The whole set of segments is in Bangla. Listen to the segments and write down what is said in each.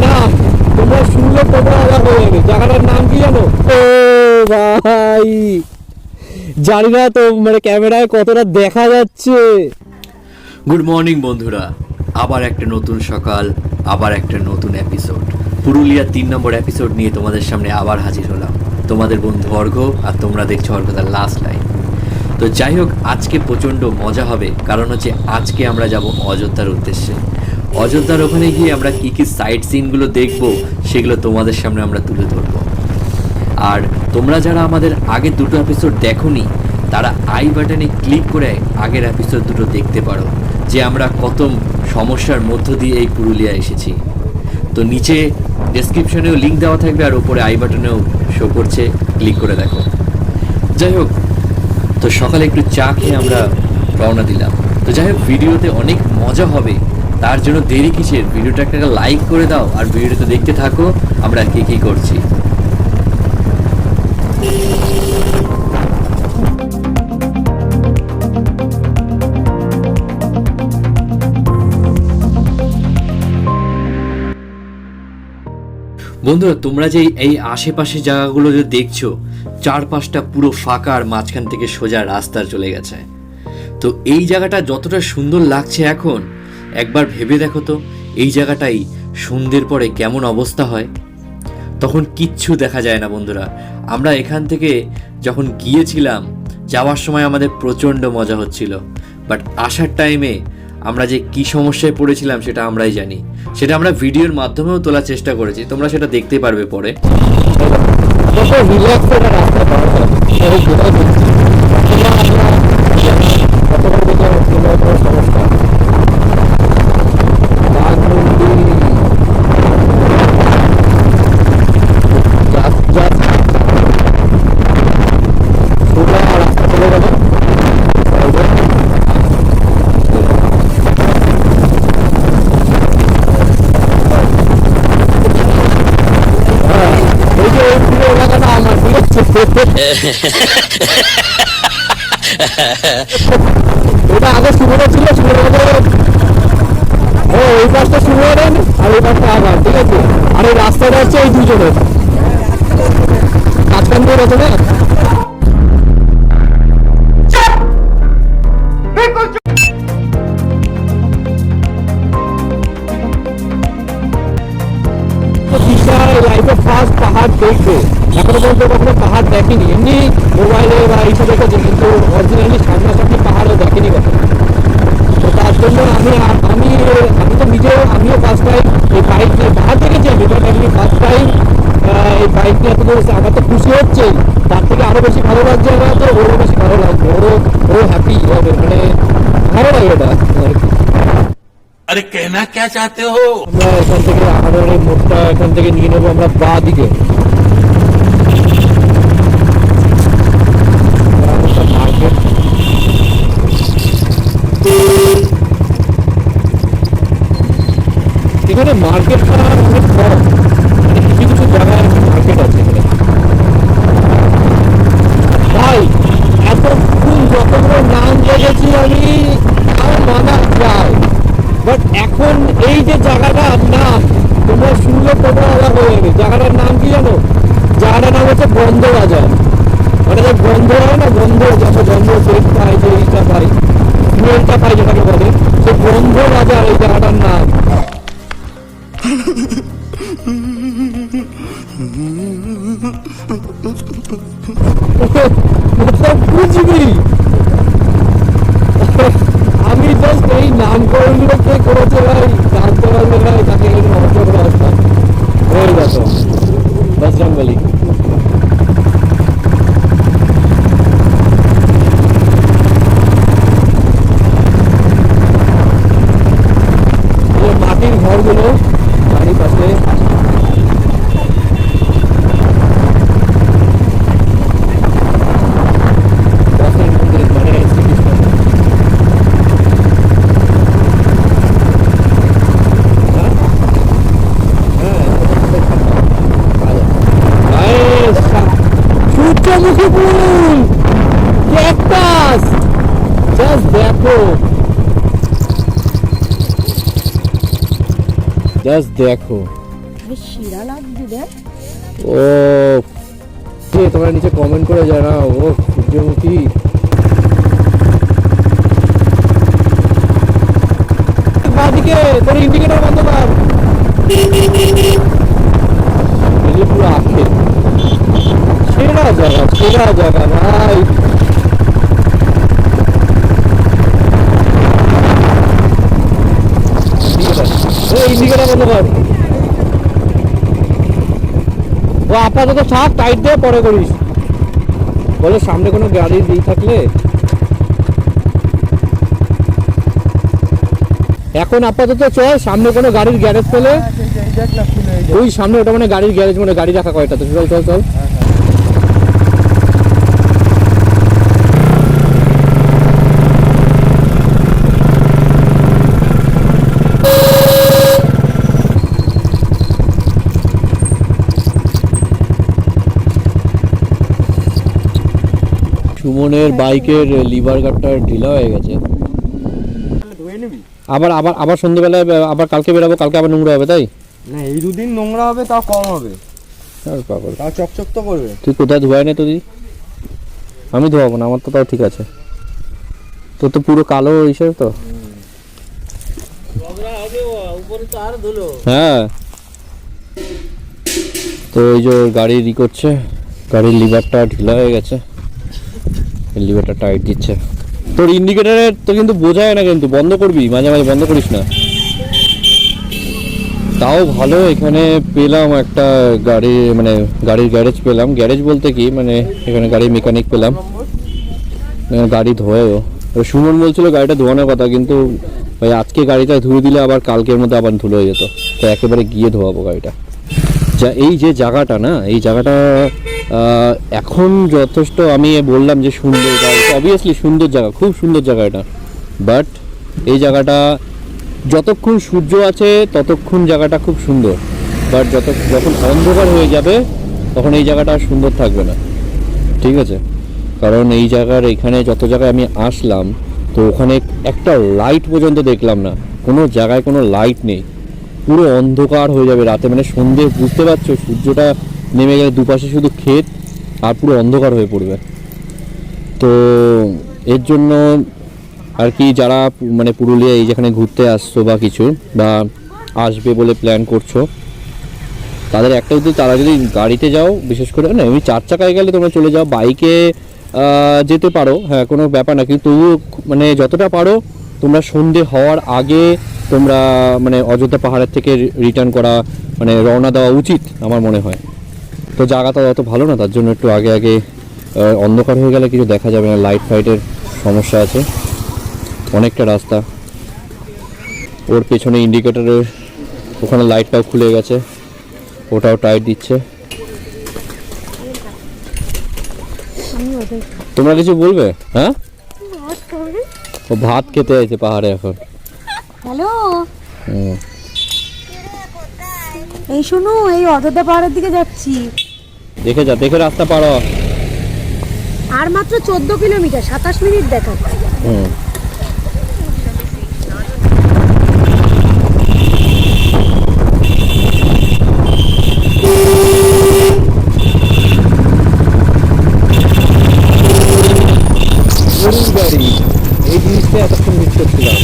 নাম তোমরা শুনলে তোমরা অবাক হয়ে যাবে। জায়গাটার নাম কি জানো? ও ভাই, জানি না তো মানে ক্যামেরায় কতটা দেখা যাচ্ছে। গুড মর্নিং বন্ধুরা, আবার একটা নতুন সকাল, আবার একটা নতুন এপিসোড, পুরুলিয়া 3 নম্বর এপিসোড নিয়ে তোমাদের সামনে আবার হাজির হলাম। তোমাদের বন্ধু অর্ঘ, আর তোমরা দেখছো অর্ঘতার লাস্ট লাইন। তো যাই হোক, আজকে প্রচণ্ড মজা হবে, কারণ হচ্ছে আজকে আমরা যাব অযোধ্যার উদ্দেশ্যে। অযোধ্যার ওখানে গিয়ে আমরা কী কী সাইট সিনগুলো দেখবো সেগুলো তোমাদের সামনে আমরা তুলে ধরবো। আর তোমরা যারা আমাদের আগের দুটো এপিসোড দেখোনি, তারা আই বাটনে ক্লিক করে আগের এপিসোড দুটো দেখতে পারো, যে আমরা কত সমস্যার মধ্য দিয়ে এই পুরুলিয়া এসেছি। তো নিচে ডেসক্রিপশনেও লিঙ্ক দেওয়া থাকবে, আর ওপরে আই বাটনেও শো করছে, ক্লিক করে দেখো। যাই হোক, তো সকালে একটু চা খেয়ে আমরা রওনা দিলাম। তো যাই হোক, ভিডিওতে অনেক মজা হবে, তার জন্য দেরি কিসের, ভিডিওটা একটা লাইক করে দাও আর ভিডিওটা দেখতে থাকো আমরা কী কী করছি। বন্ধুরা, তোমরা যে এই আশেপাশে জায়গাগুলো যে দেখছো, চারপাশটা পুরো ফাঁকা আর মাঝখান থেকে সোজা রাস্তার চলে গেছে। তো এই জায়গাটা যতটা সুন্দর লাগছে এখন, একবার ভেবে দেখো তো এই জায়গাটাই সন্ধ্যের পরে কেমন অবস্থা হয়। তখন কিচ্ছু দেখা যায় না বন্ধুরা। আমরা এখান থেকে যখন গিয়েছিলাম, যাওয়ার সময় আমাদের প্রচণ্ড মজা হচ্ছিল, বাট আসার টাইমে আমরা যে কি সমস্যায় পড়েছিলাম সেটা আমরাই জানি। সেটা আমরা ভিডিওর মাধ্যমেও তোলার চেষ্টা করেছি, তোমরা সেটা দেখতে পারবে পরে। এটা আগে সুবিধা ছিল, ওই পাশটা সুবিধা দেন আর ওই পাশটা আবার, ঠিক আছে। আর এই রাস্তাটা হচ্ছে এই দুজনের মাঝখান দিয়ে রয়েছে না। লাইফে ফার্স্ট পাহাড় দেখবে, এখনো পর্যন্ত কখনো পাহাড় দেখেনি, এমনি মোবাইলে বা এইসব দেখেছি, কিন্তু অরিজিনালি সামনাসামনি পাহাড়ও দেখেনি কখনো। তো তার জন্য আমি তো নিজেও আমিও ফার্স্ট টাইম এই বাইক নিয়ে পাহাড় দেখেছি, আমি বাট আমি ফার্স্ট টাইম এই বাইক নিয়ে এত দূর। আমার তো খুশি হচ্ছে, তার থেকে আরো বেশি ভালো লাগছে। আমার তো ওরও বেশি ভালো লাগবে, ও হ্যাপি হবে, মানে ভালো লাগে এটা আর কি। अरे कहना क्या चाहते हो? আমরা এখান থেকে আমাদের মোড়টা এখান থেকে নিয়ে নেবো আমরা বা দিকে। এখানে মার্কেটটা অনেক কম, মানে কিছু কিছু জায়গায় মার্কেট আছে এখানে। ভাই এতক্ষণ যতগুলো নাম দেখেছি আমি, আমার মানা যায়, বাট এখন এই যে জায়গাটার নাম তোমরা শুনলে তোমরা অবাক হয়ে যাবে। জায়গাটার নাম কি জানো? জায়গাটার নাম হচ্ছে বন্ধ বাজার। মানে যে বন্ধ হয় না, বন্ধ যত বন্ধ সেট পাই, যে এইটা পাই, স্মেলটা পাই যেটাকে বলে, সে বন্ধ বাজার এই জায়গাটার নাম। বুঝবি, আমি জাস্ট এই নামকরণগুলো কে করেছে ভাই জানতে পারলে ভাই, তাকে এখানে নষ্ট করে আসতাম হয়ে যেত বজরংবলী। মাটির ঘরগুলো চারিপাশে, সূর্যমুখী ফুল, ক্যাকটাস, জাস্ট দেখো, জাস্ট দেখো। বেশ শিরা লাগছে দেখ। ও কে তোমরা নিচে কমেন্ট করে জানাও। ও সূর্যমুখী বাদিকে তোর ইন্ডিকেটর বন্ধ কর। এই পুরো আখে সেরা জায়গা ভাই। ইন্ডিকেটর বন্ধ কর। ও আপাতত থাক, টাইট দিয়ে পরে করিস। বলে সামনে কোনো গাড়ি দিয়ে থাকলে এখন আপাতত চল, সামনে কোনো গাড়ির গ্যারেজ পেলে ওই সামনে ওটা মানে গাড়ির গ্যারেজ, মানে গাড়ি রাখা কয়টা তো। চল চল চল। সুমনের বাইকের লিভার গার্ডটা ঢিলা হয়ে গেছে। আবার আবার আবার সন্ধ্যেবেলায় আবার কালকে বেরাবো, কালকে আবার নোংরা হবে তাই না, এই দুদিন নোংরা হবে, তাও কম হবে, তাও চকচক তো করবে। তুই কোথায় ধোয়াই না তুই? আমি ধোয়াবো না, আমার তো তাও ঠিক আছে। তোর তো পুরো কালো হিসেবে তো। হ্যাঁ তো এই যে গাড়ি করছে, গাড়ির লিভারটা ঢিলা হয়ে গেছে, লিভারটা টাইট দিচ্ছে। তোর ইন্ডিকেটারে তো কিন্তু বোঝায় না, কিন্তু বন্ধ করবি মাঝে মাঝে, বন্ধ করিস না। তাও ভালো এখানে পেলাম একটা গাড়ি, মানে গাড়ির গ্যারেজ পেলাম। গ্যারেজ বলতে কি মানে এখানে গাড়ির মেকানিক পেলাম, গাড়ি ধোয়েও। সুমন বলছিল গাড়িটা ধোয়ানোর কথা, কিন্তু ভাই আজকে গাড়িটা ধুয়ে দিলে আবার কালকের মধ্যে আবার ধুলো হয়ে যেত, তো একেবারে গিয়ে ধোয়াবো গাড়িটা। যা এই যে জায়গাটা না, এই জায়গাটা এখন যথেষ্ট, আমি বললাম যে সুন্দর জায়গা, অবভিয়াসলি সুন্দর জায়গা, খুব সুন্দর জায়গা এটা। বাট এই জায়গাটা যতক্ষণ সূর্য আছে ততক্ষণ জায়গাটা খুব সুন্দর, বাট যখন অন্ধকার হয়ে যাবে তখন এই জায়গাটা আর সুন্দর থাকবে না, ঠিক আছে? কারণ এই জায়গার এখানে যত জায়গায় আমি আসলাম, তো ওখানে একটা লাইট পর্যন্ত দেখলাম না, কোনো জায়গায় কোনো লাইট নেই, পুরো অন্ধকার হয়ে যাবে রাতে, মানে সন্ধে, বুঝতে পারছো? সূর্যটা নেমে গেলে দুপাশে শুধু ক্ষেত আর পুরো অন্ধকার হয়ে পড়বে। তো এর জন্য আর কি, যারা মানে পুরুলিয়া এই যেখানে ঘুরতে আসছো বা কিছু, বা আসবে বলে প্ল্যান করছো, তাদের একটা উদ্দেশ্য, তারা যদি গাড়িতে যাও, বিশেষ করে না এমনি 4 চাকায় গেলে তোমরা চলে যাও, বাইকে যেতে পারো, হ্যাঁ কোনো ব্যাপার না, কিন্তু তবুও মানে যতটা পারো তোমরা সন্ধে হওয়ার আগে তোমরা মানে অযোধ্যা পাহাড়ের থেকে রিটার্ন করা, মানে রওনা দেওয়া উচিত আমার মনে হয়। তো জায়গাটা অত ভালো না, তার জন্য একটু আগে আগে, অন্ধকার হয়ে গেলে কিছু দেখা যাবে না, লাইট ফাইটের সমস্যা আছে অনেকটা রাস্তা। ওর পেছনে ইন্ডিকেটরের ওখানে লাইটটাও খুলে গেছে, ওটাও টাইট দিচ্ছে। তোমরা কিছু বলবে? হ্যাঁ, ও ভাত খেতে আছে পাহাড়ে এখন। হ্যালো, এই শোনো, এই অযোধ্যা পাহাড়ের দিকে যাচ্ছি। দেখে যা, দেখে রাস্তা পার হ। আর মাত্র 14 কিলোমিটার, 27 মিনিট দেখাচ্ছে। গরুর গাড়ি, এই জিনিসটা এতক্ষণ মিস করছিলাম।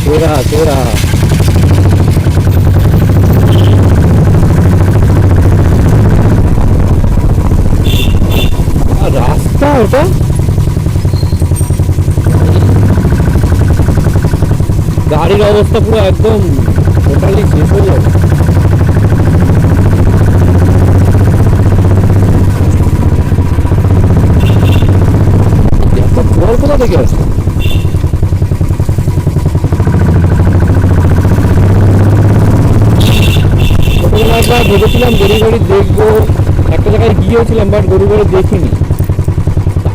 সেরা সেরা। রাস্তা ওটা, গাড়ির অবস্থা পুরো একদম টোটালি শেষ হয়ে যাবে। জল কোথা থেকে আসে? ছোটবেলা একবার ভেবেছিলাম গরু গাড়ি দেখবো, একটা জায়গায় গিয়েছিলাম, বাট গরু গাড়ি দেখিনি।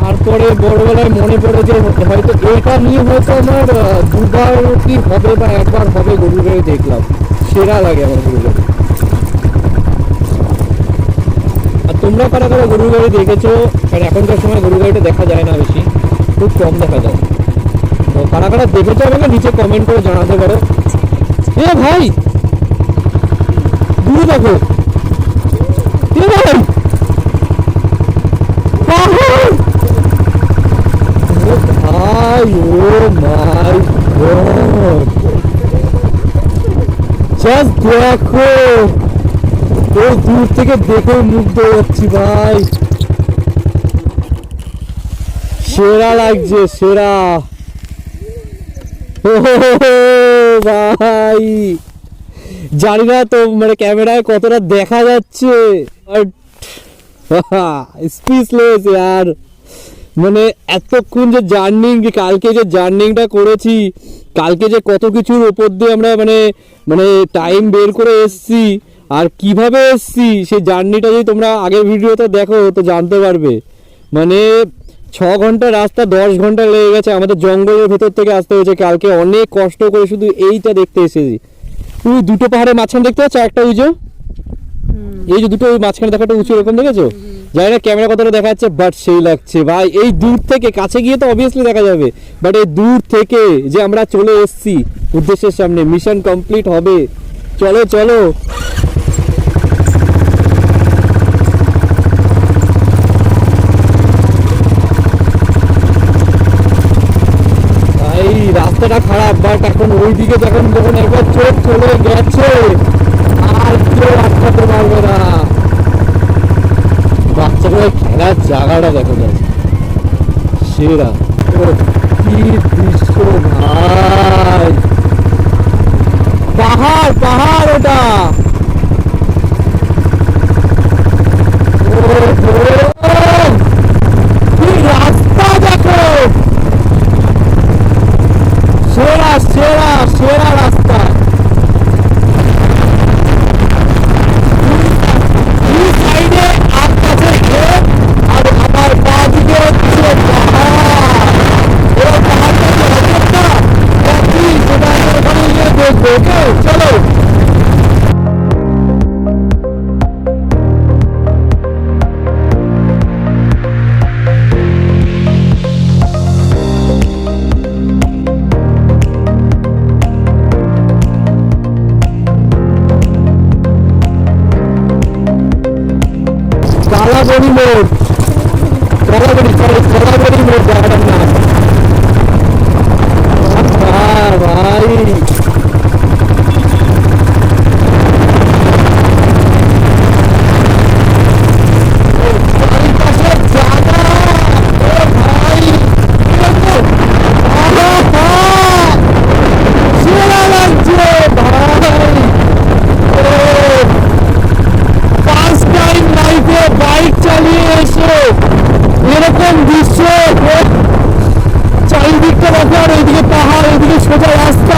তারপরে বড়বেলায় মনে পড়ে যে হয়তো এটা নিয়ে হয়তো আমার দুবার কি হবে বা একবার হবে গরু গাড়ি দেখলাম। সেরা লাগে আমার গরু গাড়ি। আর তোমরা কারা কারা গরু গাড়ি দেখেছো? কারণ এখনকার সময় গরু গাড়িটা দেখা যায় না, বেশি খুব কম দেখা যায়। তো কারা কারা দেখেছো আমাকে নিচে কমেন্ট করে জানাতে পারো। এ ভাই দূরে দেখো এ ভাই পাহাড় ও ভাই ও মাই গড জাস্ট দেখো ও দূর থেকে দেখে মুগ্ধ হচ্ছি ভাই সেরা লাগছে সেরা ও ভাই জানি না তো মানে ক্যামেরায় কতটা দেখা যাচ্ছে স্পিচলেস यार মানে এতক্ষণ যে জার্নি কালকে যে জার্নিটা করেছি কালকে যে কত কিছুর উপর দিয়ে আমরা মানে মানে টাইম বের করে এসছি আর কিভাবে এসছি সেই জার্নিটা যদি তোমরা আগের ভিডিওতে দেখো তো জানতে পারবে মানে 6 ঘন্টা রাস্তা 10 ঘন্টা লেগে গেছে আমাদের জঙ্গলের ভেতর থেকে আসতে হয়েছে কালকে অনেক কষ্ট করে শুধু এইটা দেখতে এসেছি তুই দুটো পাহাড়ের মাঝখানে দেখতে পাচ্ছ একটা উঁচু এই যে দুটো মাঝখানে দেখা একটা উঁচু এরকম দেখেছো জানি না ক্যামেরা কতটা দেখা যাচ্ছে বাট সেই লাগছে ভাই এই দূর থেকে কাছে গিয়ে তো অবভিয়াসলি দেখা যাবে বাট এই দূর থেকে যে আমরা চলে এসেছি উদ্দেশ্যের সামনে মিশন কমপ্লিট হবে চলো চলো ভাই রাস্তাটা খারাপ বাট এখন ওইদিকে যখন একবার চোখ চলে গেছে আর কেউ আটকাতে পারবে না বাচ্চাগুলো খেলার জায়গাটা দেখো যায় সেরা ও কি দৃশ্য ভাই পাহাড় পাহাড় ওটা কি রাস্তা দেখো সেরা সেরা সেরা রাস্তা চলো কালাগড়ি মোড় কালাগড়ি সরি কালাগড়ি মোড় জায়গাটার নাম ভাই এরকম দৃশ্য চারিদিকটা দেখো আর এইদিকে পাহাড় এইদিকে সোজা রাস্তা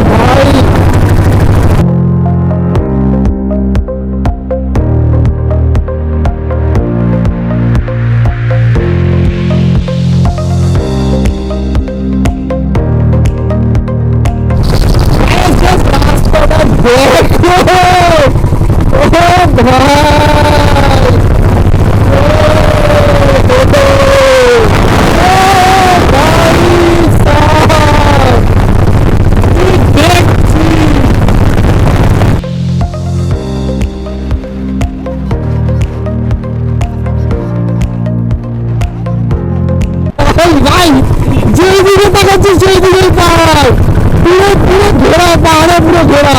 ভাই রাস্তাটা দেখো ও ভাই ভাই যেদিকে তাকাচ্ছি সেই দিকেই পাহাড় পুরো পুরো ঘোরা পাহাড়ে পুরো ঘোরা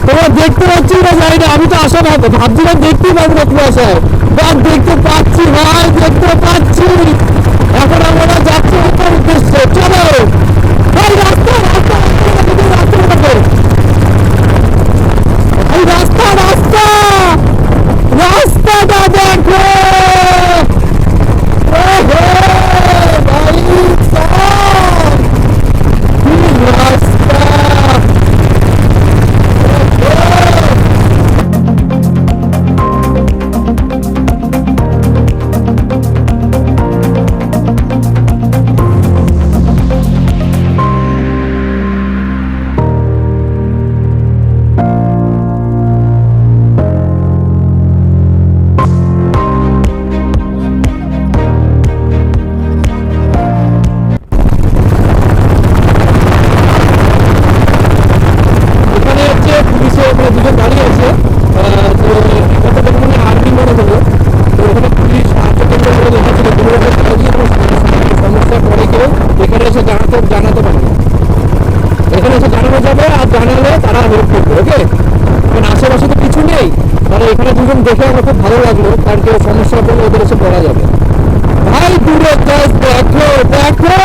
তোমরা দেখতে পাচ্ছি না জানি না আমি তো আশা ভাবছিলাম দেখতেই পাবো না কুয়াশায় বাট দেখতে পাচ্ছি ভাই দেখতে পাচ্ছি এখন আমরা যাচ্ছি ওটার উদ্দেশ্যে চলো ভাই রাস্তা রাস্তা রাস্তা ভাই রাস্তা রাস্তা রাস্তাটা দেখো কেউ এখানে এসে জানাতে পারবে, এখানে এসে জানানো যাবে, আর জানালে তারা হেল্প করবে। ওকে, কারণ আশেপাশে তো কিছু নেই, তাহলে এখানে দুজন দেখে আমার খুব ভালো লাগলো, কারণ কেউ সমস্যা পড়লে ওদের এসে পড়া যাবে। ভাই দূরে জাস্ট দেখো দেখো,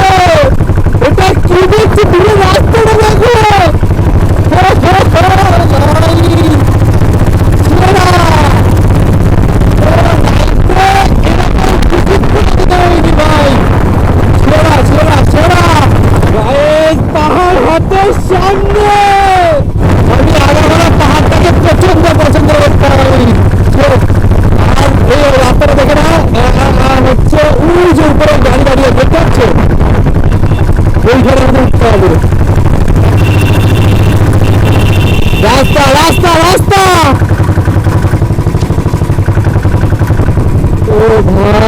এটা কি দেখছি, দূরে রাস্তাটা দেখো। পাহাড় হাতের সামনে, আমি আগাগোড়া পাহাড়টাকে প্রচন্ড পছন্দ করতাম। আর এই রাস্তাটা দেখে না হচ্ছে ওই যে উপরে গাড়ি দাঁড়িয়ে দেখতে পাচ্ছে, ওইখানে আমাদের উঠতে হবে। রাস্তা রাস্তা রাস্তা, ও ভাই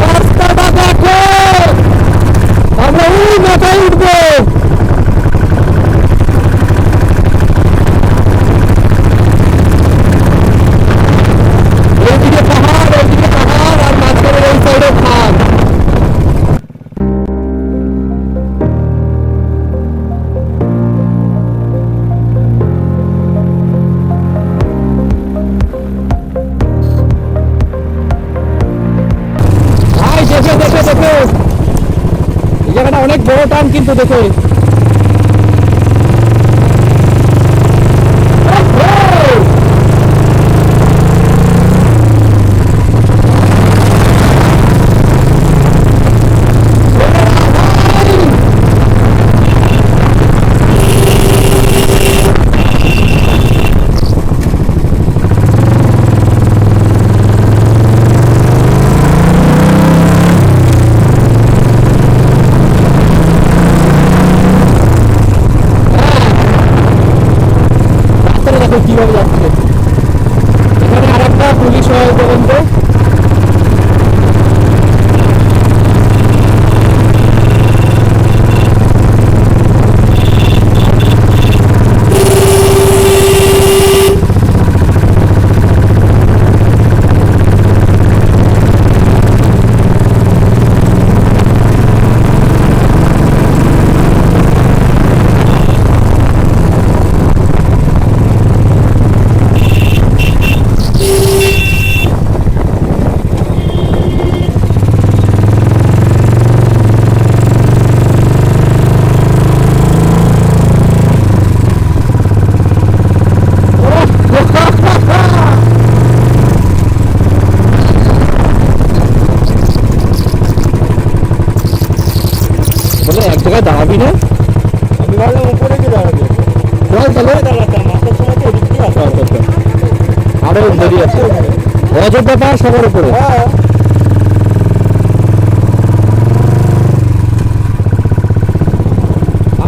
রাস্তাটা দেখো, আমরা ওই মাথায় উঠবো। এইদিকে পাহাড়, ওইদিকে পাহাড়, আর মাঝখানে ওই সাইডে খাদ। ভাই দেখে দেখে দেখে, এই জায়গাটা অনেক বড় টান কিন্তু দেখে। কিভাবে যাচ্ছে, এখানে আর একটা পুলিশ হয় বলুন তো। বলে এক জায়গায় দাঁড়াবি না, আমি ভাবলাম উপরে কি দাঁড়াবে, চল তাহলে। দাঁড়াতাম মাথার সময় তো এদিক দিয়ে আসা। আচ্ছা, আচ্ছা। আরো দেরি আছে, অযোধ্যা পাহাড় সবার উপরে। হ্যাঁ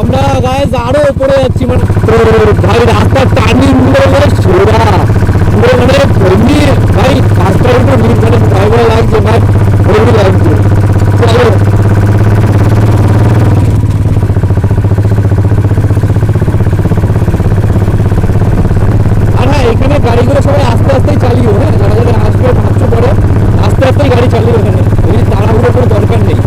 আমরা গাইজ আরো উপরে যাচ্ছি, মানে তো ভাই রাস্তার টার্নিং গুলো সোজা পুরো, মানে এমনি ভাই রাস্তার উপর মানে ভয় ভয় লাগছে ভাই, ভয় লাগছে। চলো আর হ্যাঁ, এখানে গাড়িগুলো সবাই আস্তে আস্তেই চালিও, হ্যাঁ যারা যারা আসবে ভাবছো পরে আস্তে আস্তেই গাড়ি চালিও, এখানে এই তাড়াহুড়ো কোনো দরকার নেই।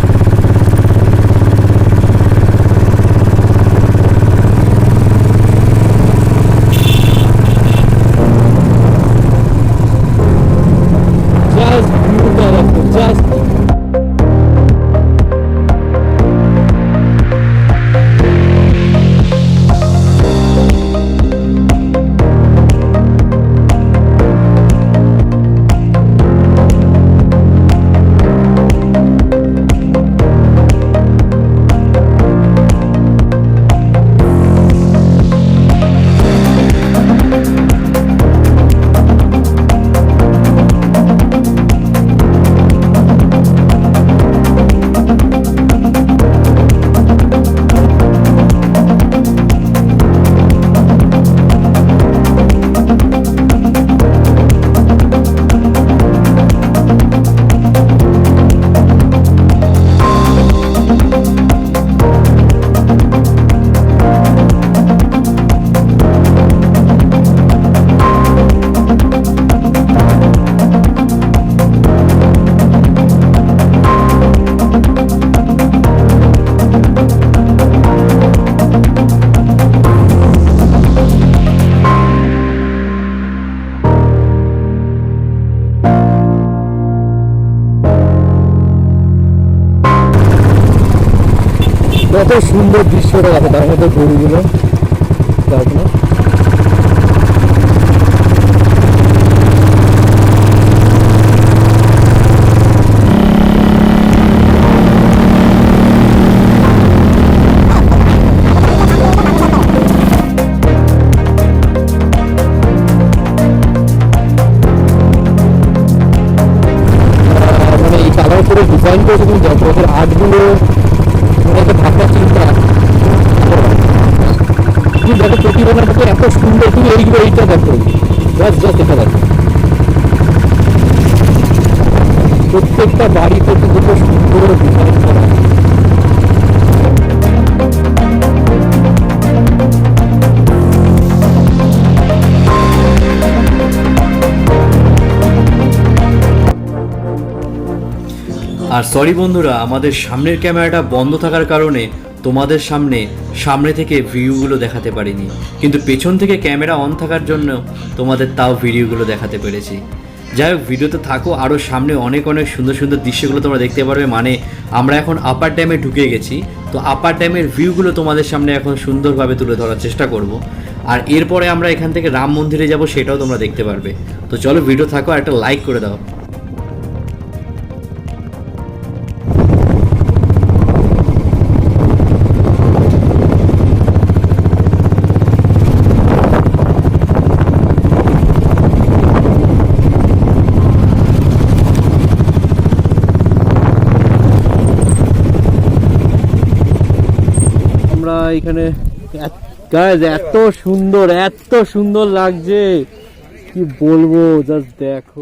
কত সুন্দর দৃশ্যটা দেখো, তার মধ্যে গরুগুলো দেখো। মানে এই কালার করে ডিজাইন করেছে, তুমি দেখো ওদের আর্টগুলো, মানে একটা ভাবনা চিন্তা। তুমি দেখো প্রতিমাটাকে এত সুন্দর, তুমি এইটা দেখো, জাস্ট এটা দেখো, প্রত্যেকটা বাড়িতে কিন্তু খুব সুন্দর ডিজাইন করা। আর সরি বন্ধুরা, আমাদের সামনের ক্যামেরাটা বন্ধ থাকার কারণে তোমাদের সামনে থেকে ভিউগুলো দেখাতে পারিনি, কিন্তু পেছন থেকে ক্যামেরা অন থাকার জন্য তোমাদের তাও ভিডিওগুলো দেখাতে পেরেছি। যাই হোক, ভিডিওতে থাকো, আরও সামনে অনেক অনেক সুন্দর সুন্দর দৃশ্যগুলো তোমরা দেখতে পারবে। মানে আমরা এখন আপার ড্যামে ঢুকে গেছি, তো আপার ড্যামের ভিউগুলো তোমাদের সামনে এখন সুন্দরভাবে তুলে ধরার চেষ্টা করব। আর এরপরে আমরা এখান থেকে রাম মন্দিরে যাব, সেটাও তোমরা দেখতে পারবে। তো চলো ভিডিও থাকো, আর একটা লাইক করে দাও। আমরা এখানে গাইস এত সুন্দর লাগছে, কি বলবো, জাস্ট দেখো।